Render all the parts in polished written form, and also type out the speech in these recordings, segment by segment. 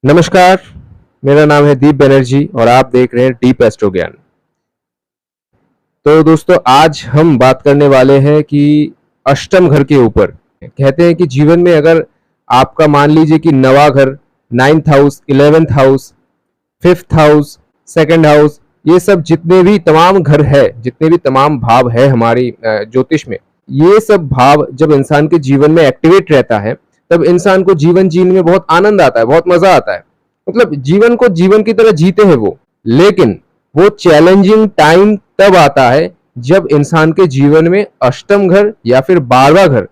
नमस्कार, मेरा नाम है दीप बनर्जी और आप देख रहे हैं डीप एस्ट्रो ज्ञान। तो दोस्तों, आज हम बात करने वाले हैं कि अष्टम घर के ऊपर। कहते हैं कि जीवन में अगर आपका मान लीजिए कि नवा घर, 9th house, 11th house, 5th house, 2nd house, ये सब जितने भी तमाम घर है, जितने भी तमाम भाव है हमारी ज्योतिष में, ये सब भाव जब इंसान के जीवन में एक्टिवेट रहता है तब इंसान को जीवन जीने में बहुत आनंद आता है, बहुत मजा आता है। मतलब जीवन को जीवन की तरह जीते हैं वो। लेकिन वो चैलेंजिंग टाइम तब आता है जब इंसान के जीवन में अष्टम घर या फिर 12वां घर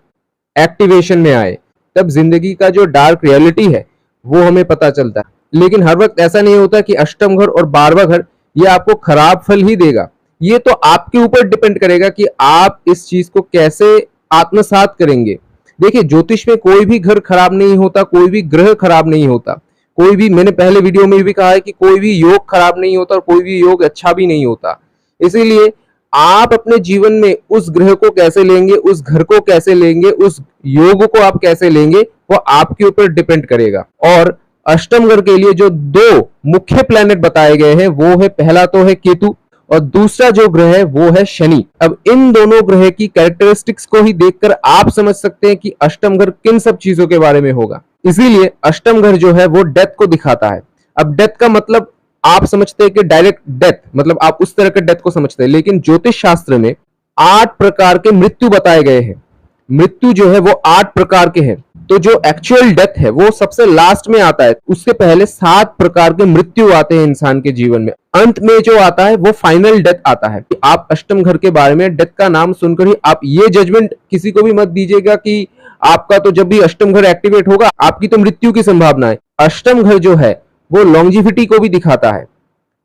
एक्टिवेशन में आए। तब जिंदगी का जो डार्क रियलिटी है वो हमें पता चलता है। लेकिन हर वक्त ऐसा नहीं होता कि अष्टम घर और 12वां घर ये आपको खराब फल ही देगा। ये तो आपके ऊपर डिपेंड करेगा कि आप इस चीज को कैसे आत्मसात करेंगे। देखिए, ज्योतिष में कोई भी घर खराब नहीं होता, कोई भी ग्रह खराब नहीं होता, कोई भी, मैंने पहले वीडियो में भी कहा है कि कोई भी योग खराब नहीं होता और कोई भी योग अच्छा भी नहीं होता। इसीलिए आप अपने जीवन में उस ग्रह को कैसे लेंगे, उस घर को कैसे लेंगे, उस योग को आप कैसे लेंगे, वो आपके ऊपर डिपेंड करेगा। और अष्टम घर के लिए जो दो मुख्य प्लैनेट बताए गए हैं वो है, पहला तो है केतु और दूसरा जो ग्रह है वो है शनि। अब इन दोनों ग्रह की कैरेक्टरिस्टिक्स को ही देखकर आप समझ सकते हैं कि अष्टम घर किन सब चीजों के बारे में होगा। इसीलिए अष्टम घर जो है वो डेथ को दिखाता है। अब डेथ का मतलब आप समझते हैं कि डायरेक्ट डेथ, मतलब आप उस तरह के डेथ को समझते हैं, लेकिन ज्योतिष शास्त्र में 8 प्रकार के मृत्यु बताए गए हैं। मृत्यु जो है वो 8 प्रकार के हैं। तो जो एक्चुअल डेथ है वो सबसे लास्ट में आता है। उससे पहले 7 प्रकार के मृत्यु आते हैं इंसान के जीवन में। अंत में जो आता है वो फाइनल डेथ आता है। आप अष्टम घर के बारे में डेथ का नाम सुनकर ही आप ये जजमेंट किसी को भी मत दीजिएगा कि आपका तो जब भी अष्टम घर एक्टिवेट होगा आपकी तो मृत्यु की संभावना है। अष्टम घर जो है वो लॉन्जिविटी को भी दिखाता है।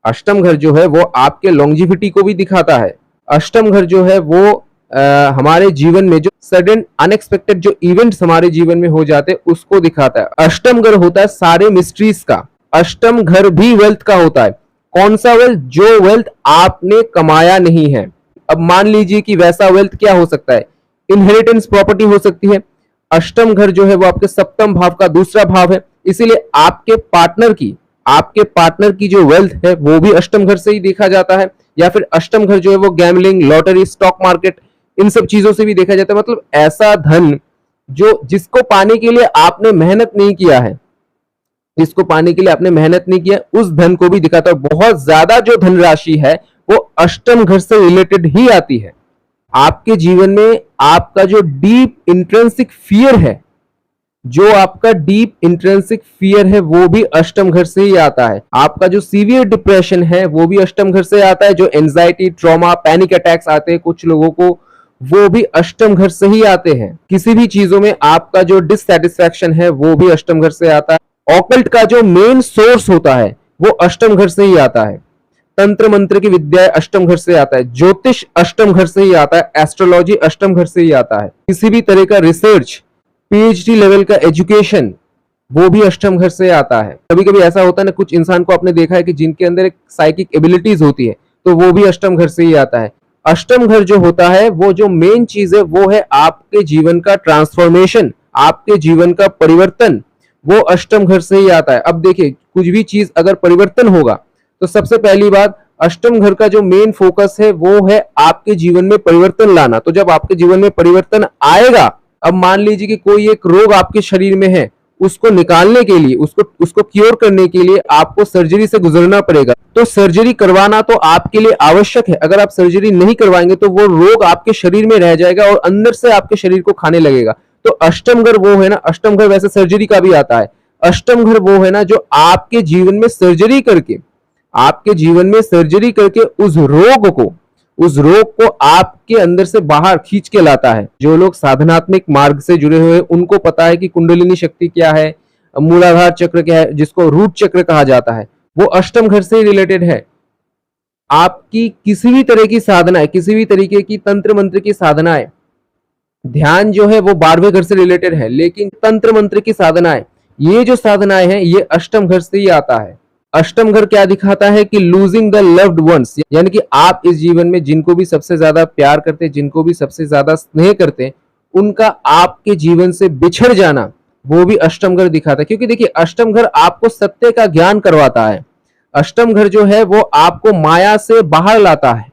अष्टम घर जो है वो आपके लॉन्जिविटी को भी दिखाता है। अष्टम घर जो है वो हमारे जीवन में जो सडन अनएक्सपेक्टेड जो इवेंट्स हमारे जीवन में हो जाते हैं उसको दिखाता है। अष्टम घर होता है सारे मिस्ट्रीज का। अष्टम घर भी वेल्थ का होता है। कौन सा वेल्थ? जो वेल्थ आपने कमाया नहीं है। अब मान लीजिए कि वैसा वेल्थ क्या हो सकता है? इनहेरिटेंस प्रॉपर्टी हो सकती है। अष्टम घर जो है वो आपके सप्तम भाव का दूसरा भाव है, इसीलिए आपके पार्टनर की जो वेल्थ है वो भी अष्टम घर से ही देखा जाता है। या फिर अष्टम घर जो है वो गैम्बलिंग, लॉटरी, स्टॉक मार्केट, इन सब चीजों से भी देखा जाता है। मतलब ऐसा धन जो जिसको पाने के लिए आपने मेहनत नहीं किया है, जिसको पाने के लिए आपने मेहनत नहीं किया, उस धन को भी दिखाता है। बहुत ज्यादा जो धनराशि है वो अष्टम घर से रिलेटेड ही आती है। आपके जीवन में आपका जो डीप इंट्रिंसिक फियर है, जो आपका डीप इंट्रिंसिक फियर है वो भी अष्टम घर से ही आता है। आपका जो सीवियर डिप्रेशन है वो भी अष्टम घर से आता है। जो एंजाइटी, ट्रॉमा, पैनिक अटैक्स आते हैं कुछ लोगों को, वो भी अष्टम घर से ही आते हैं। किसी भी चीजों में आपका जो डिससैटिस्फैक्शन है वो भी अष्टम घर से आता है। ऑकल्ट का जो मेन सोर्स होता है वो अष्टम घर से ही आता है। तंत्र मंत्र की विद्या अष्टम घर से आता है। ज्योतिष अष्टम घर से ही आता है। एस्ट्रोलॉजी अष्टम घर से ही आता है। किसी भी तरह का रिसर्च, पीएचडी लेवल का एजुकेशन, वो भी अष्टम घर से आता है। कभी कभी ऐसा होता है ना, कुछ इंसान को आपने देखा है कि जिनके अंदर एक साइकिक एबिलिटीज होती है, तो वो भी अष्टम घर से ही आता है। अष्टम घर जो होता है वो जो मेन चीज है वो है आपके जीवन का ट्रांसफॉर्मेशन, आपके जीवन का परिवर्तन, वो अष्टम घर से ही आता है। अब देखिए, कुछ भी चीज अगर परिवर्तन होगा तो सबसे पहली बात, अष्टम घर का जो मेन फोकस है वो है आपके जीवन में परिवर्तन लाना। तो जब आपके जीवन में परिवर्तन आएगा, अब मान लीजिए कि कोई एक रोग आपके शरीर में है, उसको निकालने के लिए, उसको क्योर करने के लिए आपको सर्जरी से गुजरना पड़ेगा। तो सर्जरी करवाना तो आपके लिए आवश्यक है। अगर आप सर्जरी नहीं करवाएंगे तो वो रोग आपके शरीर में रह जाएगा और अंदर से आपके शरीर को खाने लगेगा। तो अष्टम घर वो है ना, अष्टम घर वैसे सर्जरी का भी आता है। अष्टम घर वो है ना जो आपके जीवन में सर्जरी करके, उस रोग को आपके अंदर से बाहर खींच के लाता है। जो लोग साधनात्मक मार्ग से जुड़े हुए उनको पता है कि कुंडलिनी शक्ति क्या है, मूलाधार चक्र क्या है, जिसको रूट चक्र कहा जाता है, वो अष्टम घर से रिलेटेड है। आपकी किसी भी तरह की साधना है, किसी भी तरीके की तंत्र मंत्र की साधना है, ध्यान जो है वो 12वें घर से रिलेटेड है, लेकिन तंत्र मंत्र की साधनाएं, ये जो साधनाएं हैं ये अष्टम घर से ही आता है। अष्टम घर क्या दिखाता है कि लूजिंग द लव्ड वंस, यानी कि आप इस जीवन में जिनको भी सबसे ज्यादा प्यार करते हैं, जिनको भी सबसे ज्यादा स्नेह करते हैं, उनका आपके जीवन से बिछड़ जाना, वो भी अष्टम घर दिखाता है। क्योंकि देखिए अष्टम घर आपको सत्य का ज्ञान करवाता है। अष्टम घर जो है वो आपको माया से बाहर लाता है।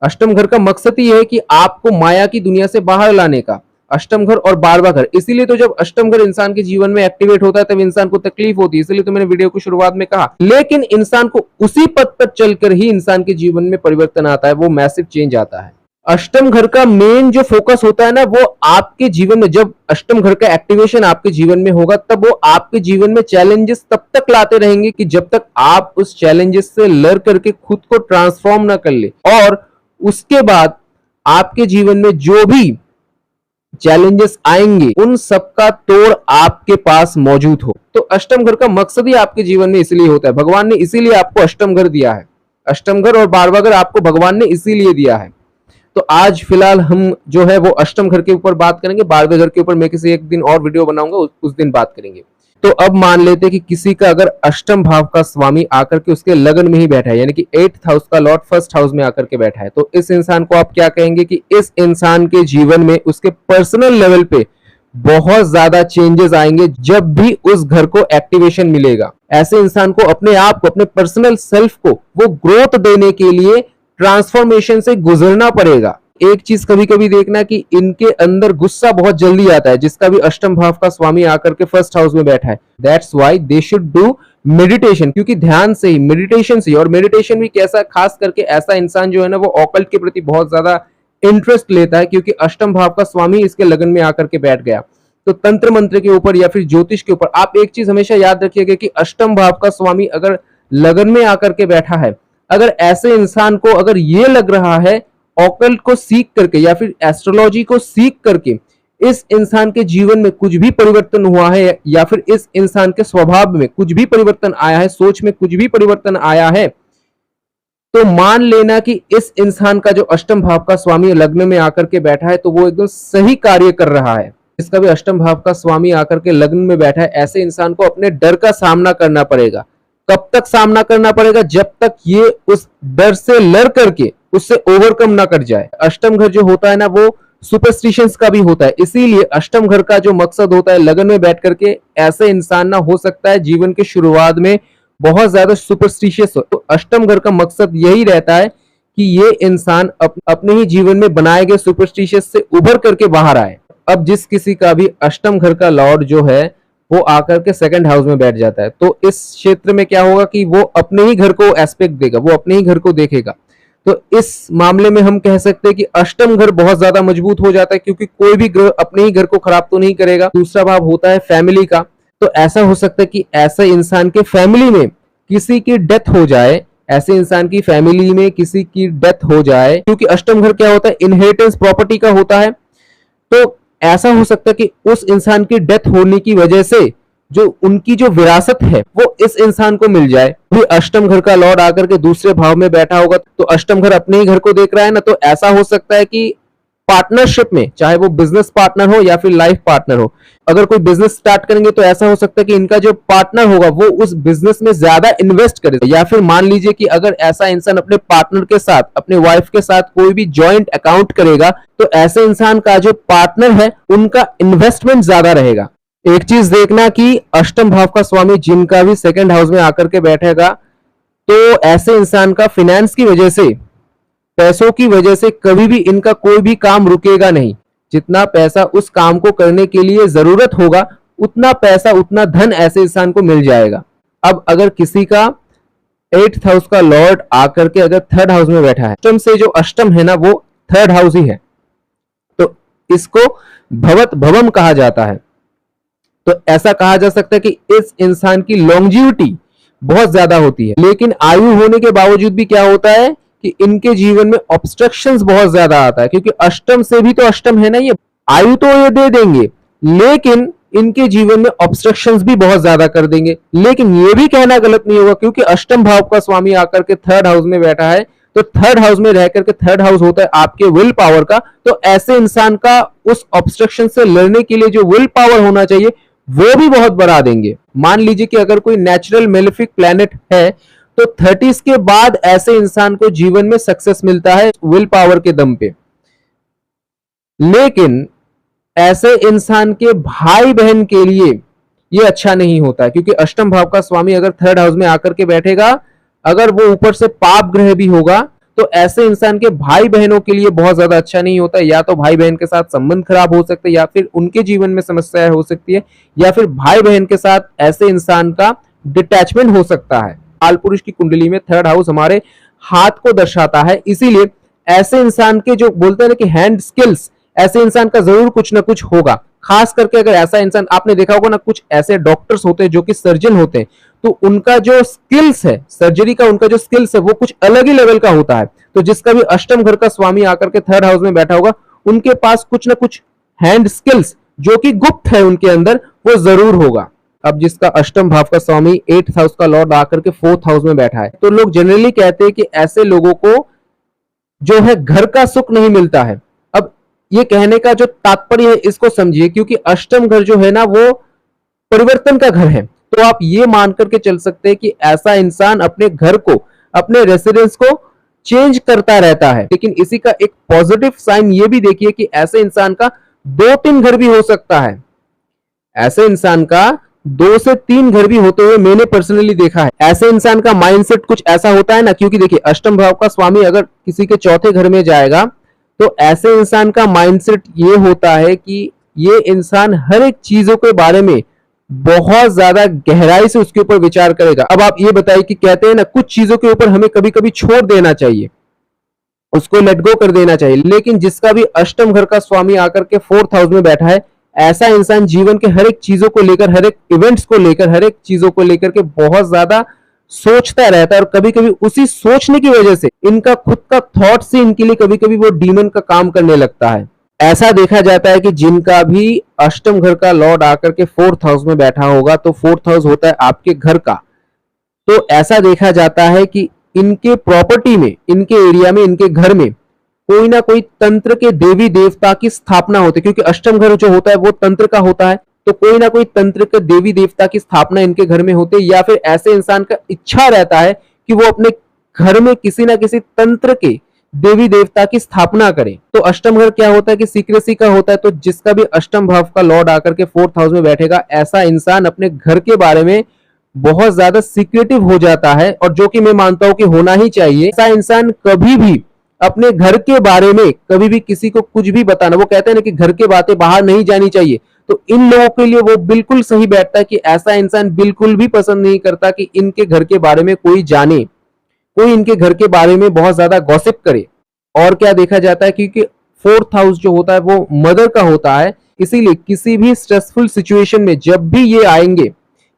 अष्टम घर का मकसद ही है कि आपको माया की दुनिया से बाहर लाने का। अष्टम घर और 12वां घर, इसीलिए तो जब अष्टम घर इंसान के जीवन में एक्टिवेट होता है तब इंसान को तकलीफ होती है। इसलिए तो मैंने वीडियो को शुरुआत में कहा, लेकिन इंसान को उसी पथ पर चलकर ही इंसान के जीवन में परिवर्तन आता है, वो मैसिव चेंज आता है। अष्टम घर का मेन जो फोकस होता है ना, वो आपके जीवन में, जब अष्टम घर का एक्टिवेशन आपके जीवन में होगा तब वो आपके जीवन में चैलेंजेस तब तक लाते रहेंगे कि जब तक आप उस चैलेंजेस से लड़ करके खुद को ट्रांसफॉर्म ना कर ले, और उसके बाद आपके जीवन में जो भी चैलेंजेस आएंगे उन सबका तोड़ आपके पास मौजूद हो। तो अष्टम घर का मकसद ही आपके जीवन में इसलिए होता है। भगवान ने इसीलिए आपको अष्टम घर दिया है। अष्टम घर और 12वां घर आपको भगवान ने इसीलिए दिया है। तो आज फिलहाल हम जो है वो अष्टम घर के ऊपर बात करेंगे। 12वें घर के ऊपर मैं किसी एक दिन और वीडियो बनाऊंगा, उस दिन बात करेंगे। तो अब मान लेते हैं कि किसी का अगर अष्टम भाव का स्वामी आकर के उसके लगन में ही बैठा है, यानी कि 8th हाउस का लॉर्ड 1st हाउस में आकर के बैठा है, तो इस इंसान को आप क्या कहेंगे कि इस इंसान के जीवन में उसके पर्सनल लेवल पे बहुत ज्यादा चेंजेस आएंगे जब भी उस घर को एक्टिवेशन मिलेगा। ऐसे इंसान को अपने आप को, अपने पर्सनल सेल्फ को वो ग्रोथ देने के लिए ट्रांसफॉर्मेशन से गुजरना पड़ेगा। एक चीज कभी कभी देखना कि इनके अंदर गुस्सा बहुत जल्दी आता है, जिसका भी अष्टम भाव का स्वामी आकर के 1st हाउस में बैठा है। That's why they should do meditation, क्योंकि ध्यान से ही, मेडिटेशन से ही, और मेडिटेशन भी कैसा, खास करके ऐसा इंसान जो है ना वो ऑकल्ट के प्रति बहुत ज्यादा इंटरेस्ट लेता है, क्योंकि अष्टम भाव का स्वामी इसके लगन में आकर के बैठ गया। तो तंत्र मंत्र के ऊपर या फिर ज्योतिष के ऊपर आप एक चीज हमेशा याद रखिएगा कि अष्टम भाव का स्वामी अगर लगन में आकर के बैठा है, अगर ऐसे इंसान को अगर ये लग रहा है ऑकल्ट को सीख करके या फिर एस्ट्रोलॉजी को सीख करके इस इंसान के जीवन में कुछ भी परिवर्तन हुआ है, या फिर इस इंसान के स्वभाव में कुछ भी परिवर्तन आया है, सोच में कुछ भी परिवर्तन आया है, तो मान लेना कि इस इंसान का जो अष्टम भाव का स्वामी लग्न में आकर के बैठा है तो वो एकदम सही कार्य कर रहा है। इसका भी अष्टम भाव का स्वामी आकर के लग्न में बैठा है, ऐसे इंसान को अपने डर का सामना करना पड़ेगा। कब तक सामना करना पड़ेगा? जब तक ये उस डर से लड़ करके उससे ओवरकम ना कर जाए। अष्टम घर जो होता है ना वो सुपरस्टिशंस का भी होता है, इसीलिए अष्टम घर का जो मकसद होता है लगन में बैठ करके ऐसे इंसान ना, हो सकता है जीवन के शुरुआत में बहुत ज्यादा सुपरस्टिशियस हो। तो अष्टम घर का मकसद यही रहता है कि ये इंसान अपने ही जीवन में बनाए गए सुपरस्टिशियस से उभर करके बाहर आए। अब जिस किसी का भी अष्टम घर का लॉर्ड जो है वो आकर के 2nd हाउस में बैठ जाता है, तो इस क्षेत्र में क्या होगा कि वो अपने ही घर को एस्पेक्ट देगा, वो अपने ही घर को देखेगा। तो इस मामले में हम कह सकते हैं कि अष्टम घर बहुत ज्यादा मजबूत हो जाता है, क्योंकि कोई भी ग्रह अपने ही घर को खराब तो नहीं करेगा। दूसरा भाव होता है फैमिली का, तो ऐसा हो सकता है कि ऐसे इंसान के फैमिली में किसी की डेथ हो जाए, ऐसे इंसान की फैमिली में किसी की डेथ हो जाए, क्योंकि अष्टम घर क्या होता है, इनहेरिटेंस प्रॉपर्टी का होता है। तो ऐसा हो सकता है कि उस इंसान की डेथ होने की वजह से जो उनकी जो विरासत है वो इस इंसान को मिल जाए। भी अष्टम घर का लॉर्ड आकर के दूसरे भाव में बैठा होगा, तो अष्टम घर अपने ही घर को देख रहा है ना, तो ऐसा हो सकता है कि पार्टनरशिप में, चाहे वो बिजनेस पार्टनर हो या फिर लाइफ पार्टनर हो, अगर कोई बिजनेस स्टार्ट करेंगे तो ऐसा हो सकता है कि इनका जो पार्टनर होगा वो उस बिजनेस में ज्यादा इन्वेस्ट करे। या फिर मान लीजिए कि अगर ऐसा इंसान अपने पार्टनर के साथ, अपने वाइफ के साथ कोई भी जॉइंट अकाउंट करेगा, तो ऐसे इंसान का जो पार्टनर है उनका इन्वेस्टमेंट ज्यादा रहेगा। एक चीज देखना कि अष्टम भाव का स्वामी जिनका भी 2nd हाउस में आकर के बैठेगा, तो ऐसे इंसान का फाइनेंस की वजह से, पैसों की वजह से कभी भी इनका कोई भी काम रुकेगा नहीं। जितना पैसा उस काम को करने के लिए जरूरत होगा उतना पैसा, उतना धन ऐसे इंसान को मिल जाएगा। अब अगर किसी का 8th हाउस का लॉर्ड आकर के अगर 3rd हाउस में बैठा है, अष्टम से जो अष्टम है ना वो 3rd हाउस ही है, तो इसको भवत भवम कहा जाता है। तो ऐसा कहा जा सकता है कि इस इंसान की लॉन्जिविटी बहुत ज्यादा होती है, लेकिन आयु होने के बावजूद भी क्या होता है कि इनके जीवन में ऑब्स्ट्रक्शंस बहुत ज्यादा आता है, क्योंकि अष्टम से भी तो अष्टम है ना, ये आयु तो ये दे देंगे लेकिन इनके जीवन में ऑब्स्ट्रक्शंस भी बहुत ज्यादा कर देंगे। लेकिन ये भी कहना गलत नहीं होगा, क्योंकि अष्टम भाव का स्वामी आकर के 3rd हाउस में बैठा है, तो 3rd हाउस में रह करके, 3rd हाउस होता है आपके विल पावर का, तो ऐसे इंसान का उस ऑब्स्ट्रक्शन से लड़ने के लिए जो विल पावर होना चाहिए वो भी बहुत बढ़ा देंगे। मान लीजिए कि अगर कोई नेचुरल मेलेफिक प्लैनेट है तो 30s के बाद ऐसे इंसान को जीवन में सक्सेस मिलता है विल पावर के दम पे। लेकिन ऐसे इंसान के भाई बहन के लिए ये अच्छा नहीं होता है, क्योंकि अष्टम भाव का स्वामी अगर थर्ड हाउस में आकर के बैठेगा, अगर वो ऊपर से पाप ग्रह भी होगा, तो ऐसे इंसान के भाई बहनों के लिए बहुत ज्यादा अच्छा नहीं होता है। या तो भाई बहन के साथ संबंध खराब हो सकते हैं, या फिर उनके जीवन में समस्याएं हो सकती है, या फिर भाई बहन के साथ ऐसे इंसान का डिटैचमेंट हो सकता है। काल पुरुष की कुंडली में थर्ड हाउस हमारे हाथ को दर्शाता है, इसीलिए ऐसे इंसान के जो बोलते हैं ना कि हैंड स्किल्स, ऐसे इंसान का जरूर कुछ ना कुछ होगा। खास करके अगर ऐसा इंसान, आपने देखा होगा ना, कुछ ऐसे डॉक्टर्स होते हैं जो कि सर्जन होते हैं, तो उनका जो स्किल्स है सर्जरी का, उनका जो स्किल्स है वो कुछ अलग ही लेवल का होता है। तो जिसका भी अष्टम घर का स्वामी आकर के थर्ड हाउस में बैठा होगा, उनके पास कुछ ना कुछ हैंड स्किल्स जो कि गुप्त है उनके अंदर, वो जरूर होगा। अब जिसका अष्टम भाव का स्वामी 8th हाउस का लॉर्ड आकर के 4th हाउस में बैठा है, तो लोग जनरली कहते हैं कि ऐसे लोगों को जो है घर का सुख नहीं मिलता है। अब ये कहने का जो तात्पर्य है इसको समझिए, क्योंकि अष्टम घर जो है ना वो परिवर्तन का घर है। तो आप ये मान करके चल सकते हैं कि ऐसा इंसान अपने घर को, अपने रेसिडेंस को चेंज करता रहता है। लेकिन इसी का एक पॉजिटिव साइन ये भी देखिए कि ऐसे इंसान का 2-3 घर भी हो सकता है। ऐसे इंसान का 2 से 3 घर भी होते हुए मैंने पर्सनली देखा है। ऐसे इंसान का माइंडसेट कुछ ऐसा होता है ना, क्योंकि देखिए अष्टम भाव का स्वामी अगर किसी के चौथे घर में जाएगा, तो ऐसे इंसान का माइंडसेट ये होता है कि ये इंसान हर एक चीजों के बारे में बहुत ज्यादा गहराई से उसके ऊपर विचार करेगा। अब आप ये बताइए कि कहते हैं ना कुछ चीजों के ऊपर हमें कभी कभी छोड़ देना चाहिए, उसको लेट गो कर देना चाहिए। लेकिन जिसका भी अष्टम घर का स्वामी आकर के 4th हाउस में बैठा है, ऐसा इंसान जीवन के हर एक चीजों को लेकर, हर एक इवेंट्स को लेकर, हर एक चीजों को लेकर के बहुत ज्यादा सोचता रहता है। और कभी कभी उसी सोचने की वजह से इनका खुद का थॉट से इनके लिए कभी कभी वो डीमन का काम करने लगता है। ऐसा देखा जाता है कि जिनका भी अष्टम घर का लॉर्ड आकर के 4th हाउस में बैठा होगा, तो 4th हाउस होता है आपके घर का, तो ऐसा देखा जाता है कि इनके प्रॉपर्टी में, इनके एरिया में, इनके घर में कोई ना कोई तंत्र के देवी देवता की स्थापना होती है। क्योंकि अष्टम घर जो होता है वो तंत्र का होता है, तो कोई ना कोई तंत्र के देवी देवता की स्थापना इनके घर में होती है। या फिर ऐसे इंसान का इच्छा रहता है कि वो अपने घर में किसी ना किसी तंत्र के देवी देवता की स्थापना करे। तो अष्टम घर क्या होता है कि सीक्रेसी का होता है। तो जिसका भी अष्टम भाव का लॉर्ड आकर के 4th हाउस में बैठेगा, ऐसा इंसान अपने घर के बारे में बहुत ज्यादा सीक्रेटिव हो जाता है, और जो कि मैं मानता हूं कि होना ही चाहिए। ऐसा इंसान कभी भी अपने घर के बारे में कभी भी किसी को कुछ भी बताना, वो कहते हैं ना कि घर की बातें बाहर नहीं जानी चाहिए, तो इन लोगों के लिए वो बिल्कुल सही बैठता है कि ऐसा इंसान बिल्कुल भी पसंद नहीं करता कि इनके घर के बारे में कोई जाने, कोई इनके घर के बारे में बहुत ज्यादा गॉसिप करे। और क्या देखा जाता है, क्योंकि 4th हाउस जो होता है वो मदर का होता है, इसीलिए किसी भी स्ट्रेसफुल सिचुएशन में जब भी ये आएंगे,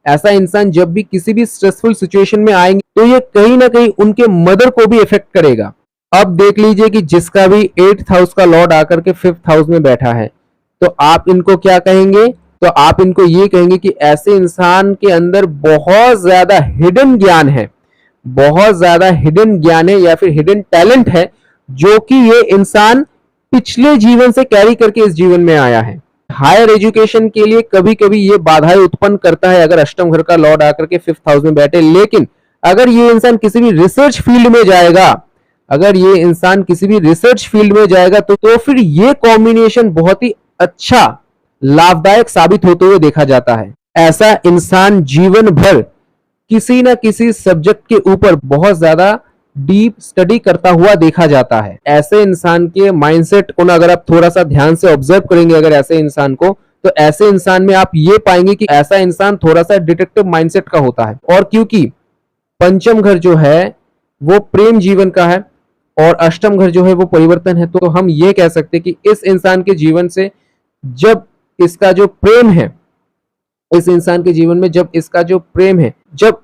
ऐसा इंसान जब भी किसी भी स्ट्रेसफुल सिचुएशन में आएंगे, तो ये कहीं ना कहीं उनके मदर को भी इफेक्ट करेगा। अब देख लीजिए कि जिसका भी 8th हाउस का लॉर्ड आकर के 5th हाउस में बैठा है, तो आप इनको क्या कहेंगे? तो आप इनको ये कहेंगे कि ऐसे इंसान के अंदर बहुत ज्यादा हिडन ज्ञान है, बहुत ज्यादा हिडन ज्ञान है, या फिर हिडन टैलेंट है, जो कि ये इंसान पिछले जीवन से कैरी करके इस जीवन में आया है। हायर एजुकेशन के लिए कभी कभी ये बाधाएं उत्पन्न करता है अगर अष्टम घर का लॉर्ड आकर के 5th हाउस में बैठे। लेकिन अगर ये इंसान किसी भी रिसर्च फील्ड में जाएगा, अगर ये इंसान किसी भी रिसर्च फील्ड में जाएगा, तो फिर ये कॉम्बिनेशन बहुत ही अच्छा लाभदायक साबित होते हुए देखा जाता है। ऐसा इंसान जीवन भर किसी ना किसी सब्जेक्ट के ऊपर बहुत ज्यादा डीप स्टडी करता हुआ देखा जाता है। ऐसे इंसान के माइंडसेट को ना अगर आप थोड़ा सा ध्यान से ऑब्जर्व करेंगे अगर ऐसे इंसान को, तो ऐसे इंसान में आप ये पाएंगे कि ऐसा इंसान थोड़ा सा डिटेक्टिव माइंडसेट का होता है। और क्योंकि पंचम घर जो है वो प्रेम जीवन का है और अष्टम घर जो है वो परिवर्तन है, तो हम ये कह सकते हैं कि इस इंसान के जीवन से जब इसका जो प्रेम है, इस इंसान के जीवन में जब इसका जो प्रेम है, जब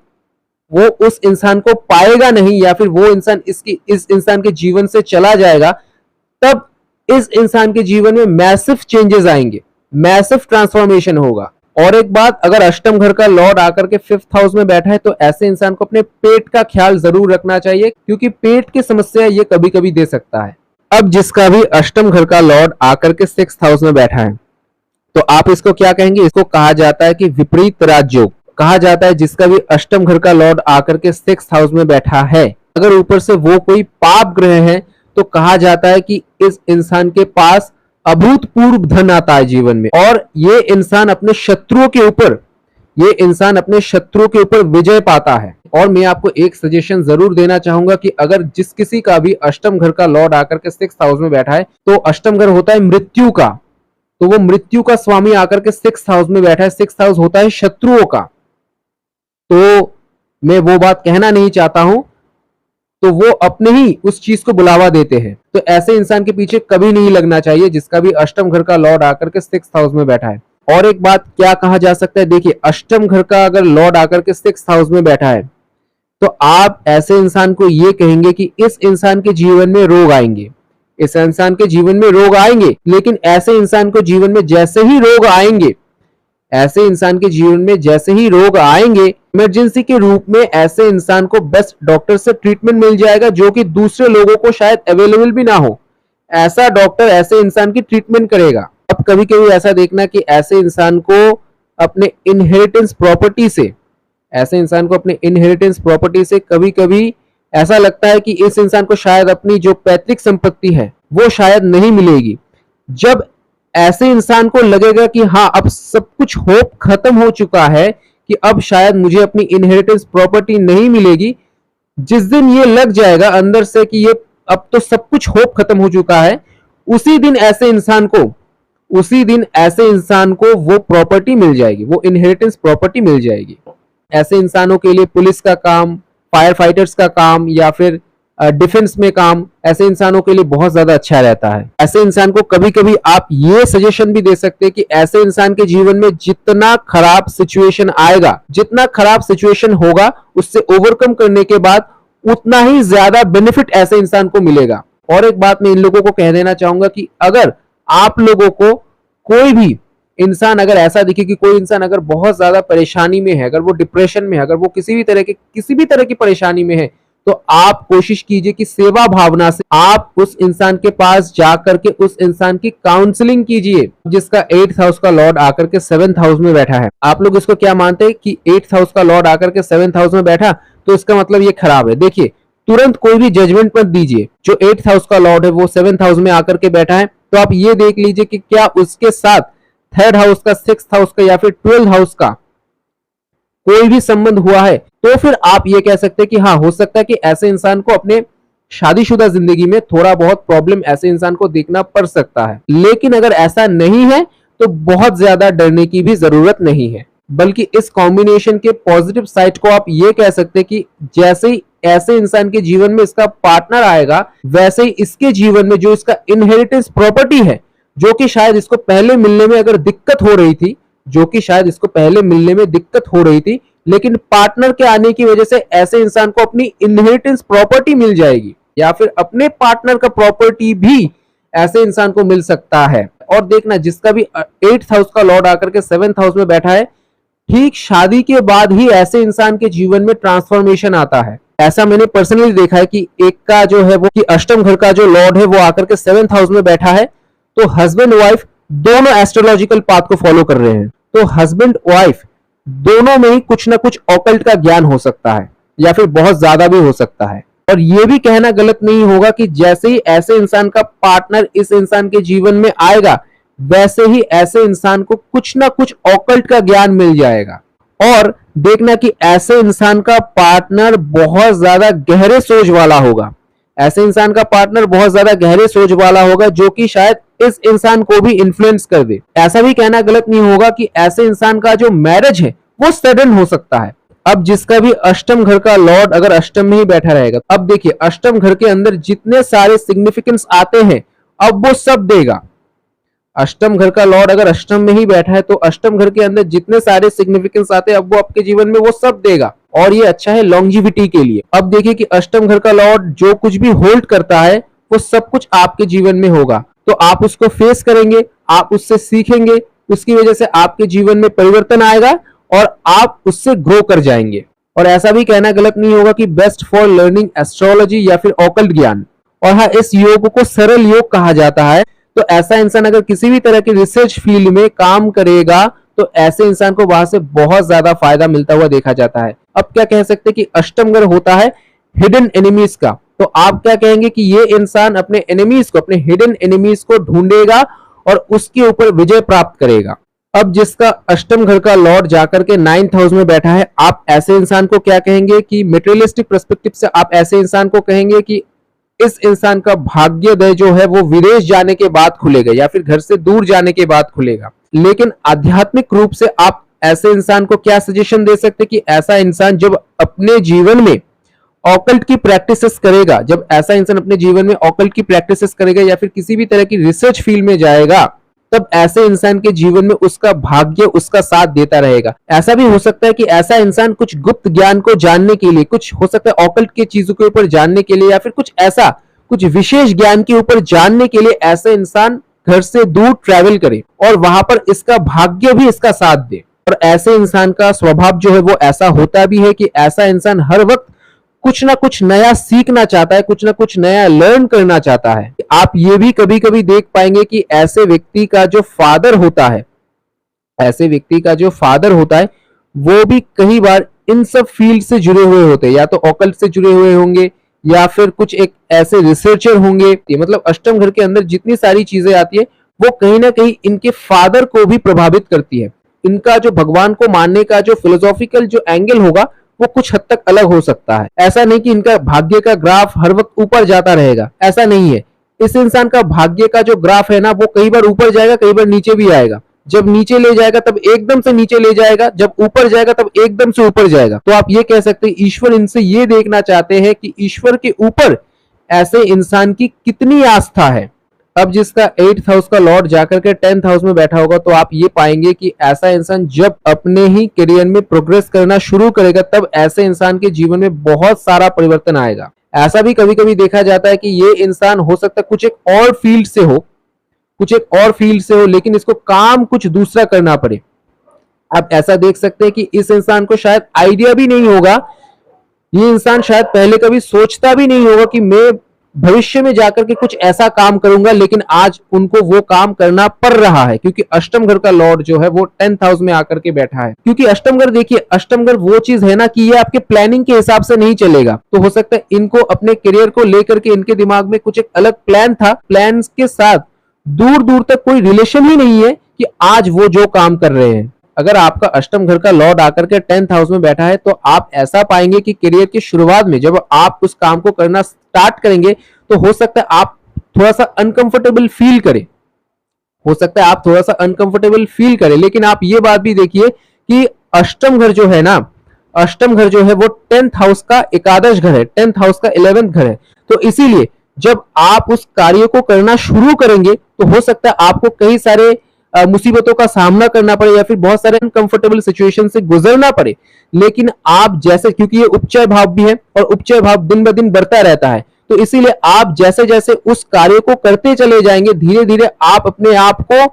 वो उस इंसान को पाएगा नहीं, या फिर वो इंसान इस इंसान के जीवन से चला जाएगा, तब इस इंसान के जीवन में मैसिव चेंजेस आएंगे, मैसिव ट्रांसफॉर्मेशन होगा। और एक बात, अगर अष्टम घर का लॉर्ड आकर के 5th हाउस में बैठा है, तो ऐसे इंसान को अपने पेट का ख्याल जरूर रखना चाहिए, क्योंकि पेट की समस्या ये कभी कभी दे सकता है। अब जिसका भी अष्टम घर का लॉर्ड आकर के 6th हाउस में बैठा है, तो आप इसको क्या कहेंगे? इसको कहा जाता है कि विपरीत राजयोग कहा जाता है। जिसका भी अष्टम घर का लॉर्ड आकर के 6th हाउस में बैठा है, अगर ऊपर से वो कोई पाप ग्रह है, तो कहा जाता है कि इस इंसान के पास अभूतपूर्व धन आता है जीवन में, और ये इंसान अपने शत्रुओं के ऊपर विजय पाता है। और मैं आपको एक सजेशन जरूर देना चाहूंगा कि अगर जिस किसी का भी अष्टम घर का लॉर्ड आकर के 6th हाउस में बैठा है, तो अष्टम घर होता है मृत्यु का, तो वो मृत्यु का स्वामी आकर के 6th हाउस में बैठा है। 6th हाउस होता है शत्रुओं का, तो मैं वो बात कहना नहीं चाहता हूं, तो वो अपने ही उस चीज को बुलावा देते हैं। तो ऐसे इंसान के पीछे कभी नहीं लगना चाहिए जिसका भी अष्टम घर का लॉर्ड आकर के 6th हाउस में बैठा है। और एक बात क्या कहा जा सकता है, देखिए अष्टम घर का अगर लॉर्ड आकर के 6th हाउस में बैठा है, तो आप ऐसे इंसान को ये कहेंगे कि इस इंसान के जीवन में रोग आएंगे, इस इंसान के जीवन में रोग आएंगे। लेकिन ऐसे इंसान को जीवन में जैसे ही रोग आएंगे, ऐसे इंसान के जीवन में जैसे ही रोग आएंगे, इमरजेंसी के रूप में ऐसे इंसान को बेस्ट डॉक्टर से ट्रीटमेंट मिल जाएगा, जो कि दूसरे लोगों को शायद अवेलेबल भी ना हो। ऐसा डॉक्टर ऐसे इंसान की ट्रीटमेंट करेगा। अब कभी कभी ऐसा देखना कि ऐसे इंसान को अपने इनहेरिटेंस प्रॉपर्टी से कभी कभी ऐसा लगता है कि इस इंसान को शायद अपनी जो पैतृक संपत्ति है वो शायद नहीं मिलेगी। जब ऐसे इंसान को लगेगा कि हाँ, अब सब कुछ होप खत्म हो चुका है कि अब शायद मुझे अपनी इनहेरिटेंस प्रॉपर्टी नहीं मिलेगी, जिस दिन ये लग जाएगा अंदर से कि ये अब तो सब कुछ होप खत्म हो चुका है, उसी दिन ऐसे इंसान को वो प्रॉपर्टी मिल जाएगी, वो इनहेरिटेंस प्रॉपर्टी मिल जाएगी। ऐसे इंसानों के लिए पुलिस का काम, फायर फाइटर्स का काम, या फिर डिफेंस में काम, ऐसे इंसानों के लिए बहुत ज्यादा अच्छा रहता है। ऐसे इंसान को कभी कभी आप ये सजेशन भी दे सकते हैं कि ऐसे इंसान के जीवन में जितना खराब सिचुएशन आएगा, जितना खराब सिचुएशन होगा, उससे ओवरकम करने के बाद उतना ही ज्यादा बेनिफिट ऐसे इंसान को मिलेगा। और एक बात मैं इन लोगों को कह देना चाहूंगा कि अगर आप लोगों को कोई भी इंसान अगर ऐसा दिखे कि कोई इंसान अगर बहुत ज्यादा परेशानी में है, अगर वो डिप्रेशन में है, अगर वो किसी भी तरह की परेशानी में है, तो आप कोशिश कीजिए कि सेवा भावना से आप उस इंसान के पास जाकर के उस इंसान की काउंसलिंग कीजिए। जिसका 8th हाउस का लॉर्ड आकर के 7th हाउस में बैठा है, आप लोग इसको क्या मानते हैं कि 8th हाउस का लॉर्ड आकर के 7th हाउस में बैठा तो इसका मतलब ये खराब है? देखिए, तुरंत कोई भी जजमेंट मत दीजिए। जो 8th हाउस का लॉर्ड है वो 7th हाउस में आकर के बैठा है, तो आप ये देख लीजिए कि क्या उसके साथ 3rd हाउस का, 6th हाउस का या फिर 12th हाउस का कोई भी संबंध हुआ है, तो फिर आप ये कह सकते हैं कि हाँ, हो सकता है कि ऐसे इंसान को अपने शादीशुदा जिंदगी में थोड़ा बहुत प्रॉब्लम ऐसे इंसान को देखना पड़ सकता है। लेकिन अगर ऐसा नहीं है तो बहुत ज्यादा डरने की भी जरूरत नहीं है, बल्कि इस कॉम्बिनेशन के पॉजिटिव साइड को आप ये कह सकते हैं कि जैसे ही ऐसे इंसान के जीवन में इसका पार्टनर आएगा, वैसे ही इसके जीवन में जो इसका इनहेरिटेंस प्रॉपर्टी है, जो कि शायद इसको पहले मिलने में अगर दिक्कत हो रही थी, लेकिन पार्टनर के आने की वजह से ऐसे इंसान को अपनी इनहेरिटेंस प्रॉपर्टी मिल जाएगी, या फिर अपने पार्टनर का प्रॉपर्टी भी ऐसे इंसान को मिल सकता है। और देखना, जिसका भी 8th हाउस का लॉर्ड आकर के 7th हाउस में बैठा है, ठीक शादी के बाद ही ऐसे इंसान के जीवन में ट्रांसफॉर्मेशन आता है। ऐसा मैंने पर्सनली देखा है कि एक का जो है वो कि अष्टम घर का जो लॉर्ड है वो आकर के 7th हाउस में बैठा है, तो हस्बैंड वाइफ दोनों एस्ट्रोलॉजिकल पाथ को फॉलो कर रहे हैं, तो हस्बैंड वाइफ दोनों में ही कुछ ना कुछ ऑकल्ट का ज्ञान हो सकता है, या फिर बहुत ज्यादा भी हो सकता है। और ये भी कहना गलत नहीं होगा कि जैसे ही ऐसे इंसान का पार्टनर इस इंसान के जीवन में आएगा, वैसे ही ऐसे इंसान को कुछ ना कुछ ऑकल्ट का ज्ञान मिल जाएगा। और देखना कि ऐसे इंसान का पार्टनर बहुत ज्यादा गहरे सोच वाला होगा, जो कि शायद इस इंसान को भी इन्फ्लुएंस कर दे। ऐसा भी कहना गलत नहीं होगा कि ऐसे इंसान का जो मैरिज है वो सडन हो सकता है। अब जिसका भी अष्टम घर का लॉर्ड अगर अष्टम में ही बैठा रहेगा, अब देखिए अष्टम घर के अंदर जितने सारे सिग्निफिकेंस आते हैं अब वो सब देगा। अष्टम घर का लॉर्ड अगर अष्टम में ही बैठा है तो अष्टम घर के अंदर जितने सारे सिग्निफिकेंस आते हैं अब वो आपके जीवन में वो सब देगा, और ये अच्छा है लॉन्जिविटी के लिए। अब देखिए कि अष्टम घर का लॉर्ड जो कुछ भी होल्ड करता है वो सब कुछ आपके जीवन में होगा, तो आप उसको फेस करेंगे, आप उससे सीखेंगे, उसकी वजह से आपके जीवन में परिवर्तन आएगा और आप उससे ग्रो कर जाएंगे। और ऐसा भी कहना गलत नहीं होगा कि बेस्ट फॉर लर्निंग एस्ट्रोलॉजी या फिर ऑकल्ट ज्ञान। और हाँ, इस योग को सरल योग कहा जाता है, तो ऐसा इंसान अगर किसी भी तरह की रिसर्च फील्ड में काम करेगा तो ऐसे इंसान को वहां से बहुत ज्यादा फायदा मिलता हुआ देखा जाता है। अब क्या कह सकते हैं कि अष्टम घर होता है हिडन एनिमीज का, तो आप क्या कहेंगे कि ये इंसान अपने एनिमीज को, अपने हिडन एनिमीज को ढूंढेगा और उसके ऊपर विजय प्राप्त करेगा। अब जिसका अष्टम घर का लॉर्ड जाकर के 9th हाउस में बैठा है, आप ऐसे इंसान को क्या कहेंगे कि मटेरियलिस्टिक पर्सपेक्टिव से आप ऐसे इंसान को कहेंगे कि इस इंसान का भाग्योदय जो है वो विदेश जाने के बाद खुलेगा या फिर घर से दूर जाने के बाद खुलेगा। लेकिन आध्यात्मिक रूप से आप ऐसे इंसान को क्या सजेशन दे सकते कि ऐसा इंसान जब अपने जीवन में ऑकल्ट की प्रैक्टिसेस करेगा, जब ऐसा इंसान अपने जीवन में ऑकल्ट की प्रैक्टिसेस करेगा या फिर किसी भी तरह की रिसर्च फील्ड में जाएगा, तब ऐसे इंसान के जीवन में उसका भाग्य उसका साथ देता रहेगा। ऐसा भी हो सकता है कि ऐसा इंसान कुछ गुप्त ज्ञान को जानने के लिए, कुछ हो सकता है ऑकल्ट के चीजों के ऊपर जानने के लिए या फिर कुछ ऐसा कुछ विशेष ज्ञान के ऊपर जानने के लिए ऐसा इंसान घर से दूर ट्रैवल करे और वहां पर इसका भाग्य भी इसका साथ दे। और ऐसे इंसान का स्वभाव जो है वो ऐसा होता भी है कि ऐसा इंसान हर वक्त कुछ ना कुछ नया सीखना चाहता है, कुछ ना कुछ नया लर्न करना चाहता है। आप ये भी कभी कभी देख पाएंगे कि ऐसे व्यक्ति का जो फादर होता है, ऐसे व्यक्ति का जो फादर होता है वो भी कई बार इन सब फील्ड से जुड़े हुए होते हैं, या तो ऑकल्ट से जुड़े हुए होंगे या फिर कुछ एक ऐसे रिसर्चर होंगे। मतलब अष्टम घर के अंदर जितनी सारी चीजें आती है वो कहीं ना कहीं इनके फादर को भी प्रभावित करती है। इनका जो भगवान को मानने का जो फिलोसॉफिकल जो एंगल होगा वो कुछ हद तक अलग हो सकता है। ऐसा नहीं कि इनका भाग्य का ग्राफ हर वक्त ऊपर जाता रहेगा, ऐसा नहीं है। इस इंसान का भाग्य का जो ग्राफ है ना वो कई बार ऊपर जाएगा, कई बार नीचे भी आएगा। जब नीचे ले जाएगा तब एकदम से नीचे ले जाएगा, जब ऊपर जाएगा तब एकदम से ऊपर जाएगा। तो आप ये कह सकते हैं ईश्वर इनसे ये देखना चाहते हैं कि ईश्वर के ऊपर ऐसे इंसान की कितनी आस्था है। अब जिसका 8th हाउस का लॉर्ड जाकर के 10th हाउस में बैठा होगा तो आप ये पाएंगे कि ऐसा इंसान जब अपने ही करियर में प्रोग्रेस करना शुरू करेगा तब ऐसे इंसान के जीवन में बहुत सारा परिवर्तन आएगा। ऐसा भी कभी कभी देखा जाता है कि ये इंसान हो सकता है कुछ एक और फील्ड से हो, कुछ एक और फील्ड से हो, लेकिन इसको काम कुछ दूसरा करना पड़े। आप ऐसा देख सकते हैं कि इस इंसान को शायद आइडिया भी नहीं होगा, ये इंसान शायद पहले कभी सोचता भी नहीं होगा कि मैं भविष्य में जाकर के कुछ ऐसा काम करूंगा, लेकिन आज उनको वो काम करना पड़ रहा है क्योंकि अष्टम घर का लॉर्ड जो है वो 10th हाउस में आकर के बैठा है। क्योंकि अष्टम घर, देखिए अष्टम घर वो चीज है ना कि ये आपके प्लानिंग के हिसाब से नहीं चलेगा। तो हो सकता है इनको अपने करियर को लेकर के इनके दिमाग में कुछ एक अलग प्लान था, प्लान के साथ दूर दूर तक कोई रिलेशन ही नहीं है कि आज वो जो काम कर रहे हैं। अगर आपका अष्टम घर का लॉर्ड आकर के 10th हाउस में बैठा है तो आप ऐसा पाएंगे कि करियर की शुरुआत में जब आप उस काम को करना स्टार्ट करेंगे तो हो सकता है आप थोड़ा सा अनकंफर्टेबल फील करें, हो सकता है आप थोड़ा सा अनकंफर्टेबल फील करें। लेकिन आप ये बात भी देखिए कि अष्टम घर जो है ना, अष्टम घर जो है वो 10th हाउस का एकादश घर है, 10th हाउस का 11th घर है। तो इसीलिए जब आप उस कार्य को करना शुरू करेंगे तो हो सकता है आपको कई सारे मुसीबतों का सामना करना पड़े या फिर बहुत सारे अनकंफर्टेबल सिचुएशन से गुजरना पड़े। लेकिन आप जैसे, क्योंकि ये उपचय भाव भी है और उपचय भाव दिन ब दिन बढ़ता रहता है, तो इसीलिए आप जैसे जैसे उस कार्य को करते चले जाएंगे धीरे धीरे आप अपने आप को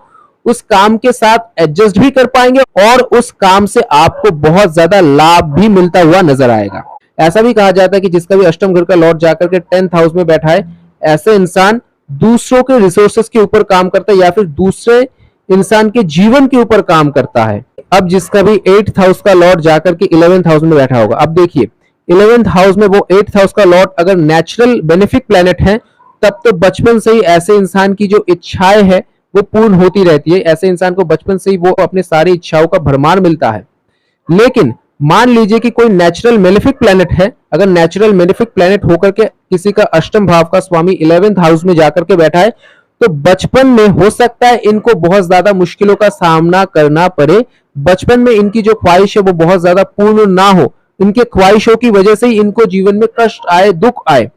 उस काम के साथ एडजस्ट भी कर पाएंगे और उस काम से आपको बहुत ज्यादा लाभ भी मिलता हुआ नजर आएगा। ऐसा भी कहा जाता है कि जिसका भी अष्टम घर का लॉर्ड जाकर के 10th हाउस में बैठा है, ऐसे इंसान दूसरों के रिसोर्सेस के ऊपर काम करता है या फिर दूसरे इंसान के जीवन के ऊपर काम करता है। अब जिसका भी 8th हाउस का लॉर्ड जाकर के 11th हाउस में बैठा होगा, अब देखिए 11th हाउस में वो 8th हाउस का लॉर्ड अगर नेचुरल बेनिफिक प्लैनेट है तब तो बचपन से ही ऐसे इंसान की जो इच्छाएं है वो पूर्ण होती रहती है। ऐसे इंसान को बचपन से ही वो अपने सारी इच्छाओं का भरमार मिलता है। लेकिन मान लीजिए कि कोई नेचुरल मेलेफिक प्लैनेट है, अगर नेचुरल मेलेफिक प्लैनेट होकर के किसी का अष्टम भाव का स्वामी 11th हाउस में जाकर के बैठा है तो बचपन में हो सकता है इनको बहुत ज्यादा मुश्किलों का सामना करना पड़े। बचपन में इनकी जो ख्वाहिश है वो बहुत ज्यादा पूर्ण ना हो, इनके ख्वाहिशों की वजह से ही इनको जीवन में कष्ट आए, दुख आए,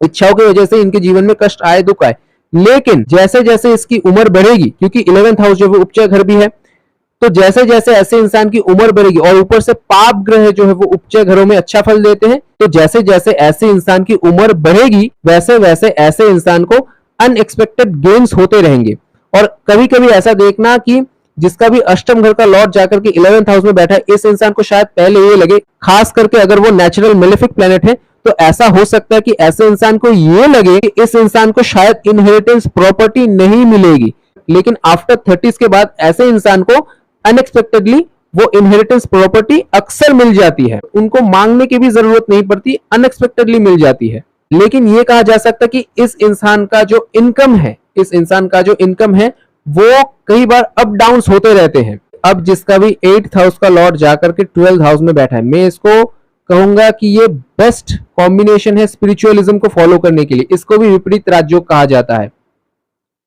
इच्छाओं की वजह से इनके जीवन में कष्ट आए, दुख आए। लेकिन जैसे जैसे इसकी उम्र बढ़ेगी, क्योंकि 11th हाउस जो है उपचय घर भी है, तो जैसे जैसे ऐसे इंसान की उम्र बढ़ेगी और ऊपर से पाप ग्रह जो है वो उपचय घरों में अच्छा फल देते हैं, तो जैसे जैसे ऐसे इंसान की उम्र बढ़ेगी वैसे वैसे ऐसे इंसान को अनएक्सपेक्टेड गेन्स होते रहेंगे। और कभी कभी ऐसा देखना कि जिसका भी अष्टम घर का लॉर्ड जाकर के 11th हाउस में बैठा है, इस इंसान को शायद पहले ये लगे, खास करके अगर वो नेचुरल मेलेफिक प्लैनेट है, तो ऐसा हो सकता है कि ऐसे इंसान को ये लगे कि इस इंसान को शायद इनहेरिटेंस प्रॉपर्टी नहीं मिलेगी। लेकिन आफ्टर 30s के बाद ऐसे इंसान को अनएक्सपेक्टेडली वो इनहेरिटेंस प्रॉपर्टी अक्सर मिल जाती है, उनको मांगने की भी जरूरत नहीं पड़ती, अनएक्सपेक्टेडली मिल जाती है। लेकिन ये कहा जा सकता है कि इस इंसान का जो इनकम है, इस इंसान का जो इनकम है वो कई बार अप डाउन होते रहते हैं। अब जिसका भी 8th हाउस का लॉर्ड जाकर के 12th हाउस में बैठा है, मैं इसको कहूंगा कि ये बेस्ट कॉम्बिनेशन है स्पिरिचुअलिज्म को फॉलो करने के लिए। इसको भी विपरीत राजयोग कहा जाता है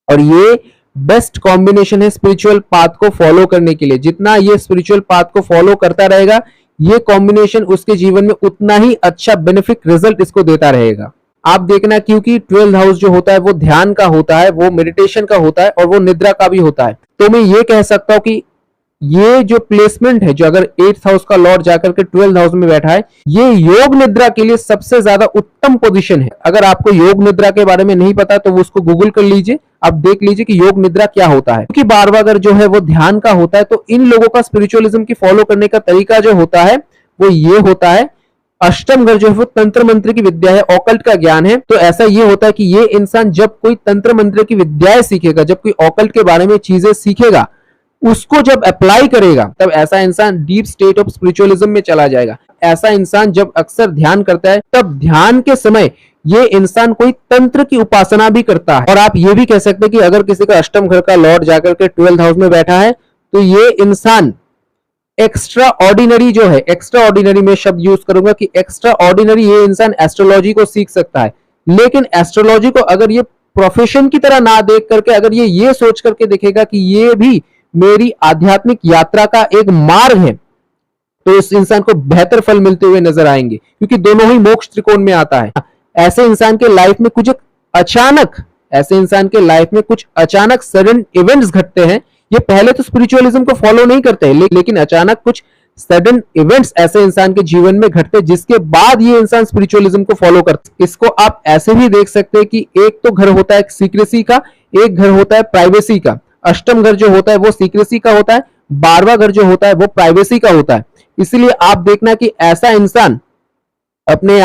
और ये बेस्ट कॉम्बिनेशन है स्पिरिचुअल पाथ को फॉलो करने के लिए। जितना ये स्पिरिचुअल पाथ को फॉलो करता रहेगा, ये कॉम्बिनेशन उसके जीवन में उतना ही अच्छा बेनिफिट रिजल्ट इसको देता रहेगा। आप देखना, क्योंकि 12th हाउस जो होता है वो ध्यान का होता है, वो मेडिटेशन का होता है और वो निद्रा का भी होता है। तो मैं ये कह सकता हूं कि ये जो प्लेसमेंट है, जो अगर 8th हाउस का लॉर्ड जाकर के 12th हाउस में बैठा है, ये योग निद्रा के लिए सबसे ज्यादा उत्तम पोजीशन है। अगर आपको योग निद्रा के बारे में नहीं पता तो वो उसको गूगल कर लीजिए, आप देख लीजिए कि योग निद्रा क्या होता है। क्योंकि 12वां घर जो है वो ध्यान का होता है, तो इन लोगों का स्पिरिचुअलिज्म की फॉलो करने का तरीका जो होता है वो ये होता है। अष्टम घर जो है वो तंत्र मंत्र की विद्या है, ऑकल्ट का ज्ञान है। तो ऐसा ये होता है कि ये इंसान जब कोई तंत्र मंत्र की विद्याएं सीखेगा, जब कोई ऑकल्ट के बारे में चीजें सीखेगा, उसको जब अप्लाई करेगा, तब ऐसा इंसान डीप स्टेट ऑफ स्पिरिचुअलिज्म में चला जाएगा। ऐसा इंसान जब अक्सर ध्यान करता है, तब ध्यान के समय ये इंसान कोई तंत्र की उपासना भी करता है। और आप ये भी कह सकते हैं कि अगर किसी का अष्टम घर का लॉर्ड जाकर के 12th हाउस में बैठा है, तो ये इंसान एक्स्ट्रा ऑर्डिनरी जो है, एक्स्ट्रा ऑर्डिनरी में शब्द यूज करूंगा कि एक्स्ट्रा ऑर्डिनरी, ये इंसान एस्ट्रोलॉजी को सीख सकता है। लेकिन एस्ट्रोलॉजी को अगर ये प्रोफेशन की तरह ना देख करके, अगर ये सोच करके देखेगा कि ये भी मेरी आध्यात्मिक यात्रा का एक मार्ग है, तो इस इंसान को बेहतर फल मिलते हुए नजर आएंगे, क्योंकि दोनों ही मोक्ष त्रिकोण में आता है। ऐसे इंसान के लाइफ में कुछ अचानक सडन इवेंट्स घटते हैं। ये पहले तो स्पिरिचुअलिज्म को फॉलो नहीं करते हैं, लेकिन अचानक कुछ सडन इवेंट्स ऐसे इंसान के जीवन में घटते, जिसके बाद ये इंसान स्पिरिचुअलिज्म को फॉलो करता है। इसको आप ऐसे भी देख सकते हैं कि एक तो घर होता है सीक्रेसी का, एक घर होता है प्राइवेसी का। अष्टम घर जो होता है वो सीक्रेसी का होता है, 12वां घर जो होता है वो प्राइवेसी का होता है। इसलिए आप देखना कि ऐसा इंसान अपने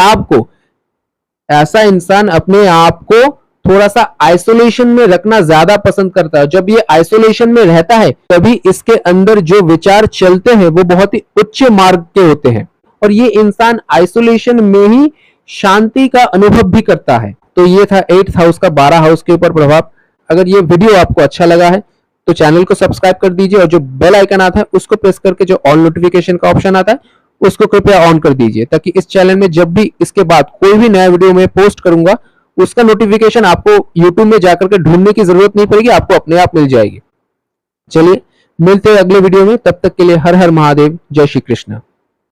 आप को थोड़ा सा आइसोलेशन में रखना ज्यादा पसंद करता है। जब ये आइसोलेशन में रहता है, तभी इसके अंदर जो विचार चलते हैं वो बहुत ही उच्च मार्ग के होते हैं, और ये इंसान आइसोलेशन में ही शांति का अनुभव भी करता है। तो ये था 8th हाउस का 12 हाउस के ऊपर प्रभाव। अगर ये वीडियो आपको अच्छा लगा है तो चैनल को सब्सक्राइब कर दीजिए, और जो बेल आइकन आता है उसको प्रेस करके जो ऑल नोटिफिकेशन का ऑप्शन आता है उसको कृपया ऑन कर दीजिए, ताकि इस चैनल में जब भी इसके बाद कोई भी नया वीडियो में पोस्ट करूंगा, उसका नोटिफिकेशन आपको YouTube में जाकर के ढूंढने की जरूरत नहीं पड़ेगी, आपको अपने आप मिल जाएगी। चलिए मिलते हैं अगले वीडियो में, तब तक के लिए हर हर महादेव, जय श्री कृष्ण।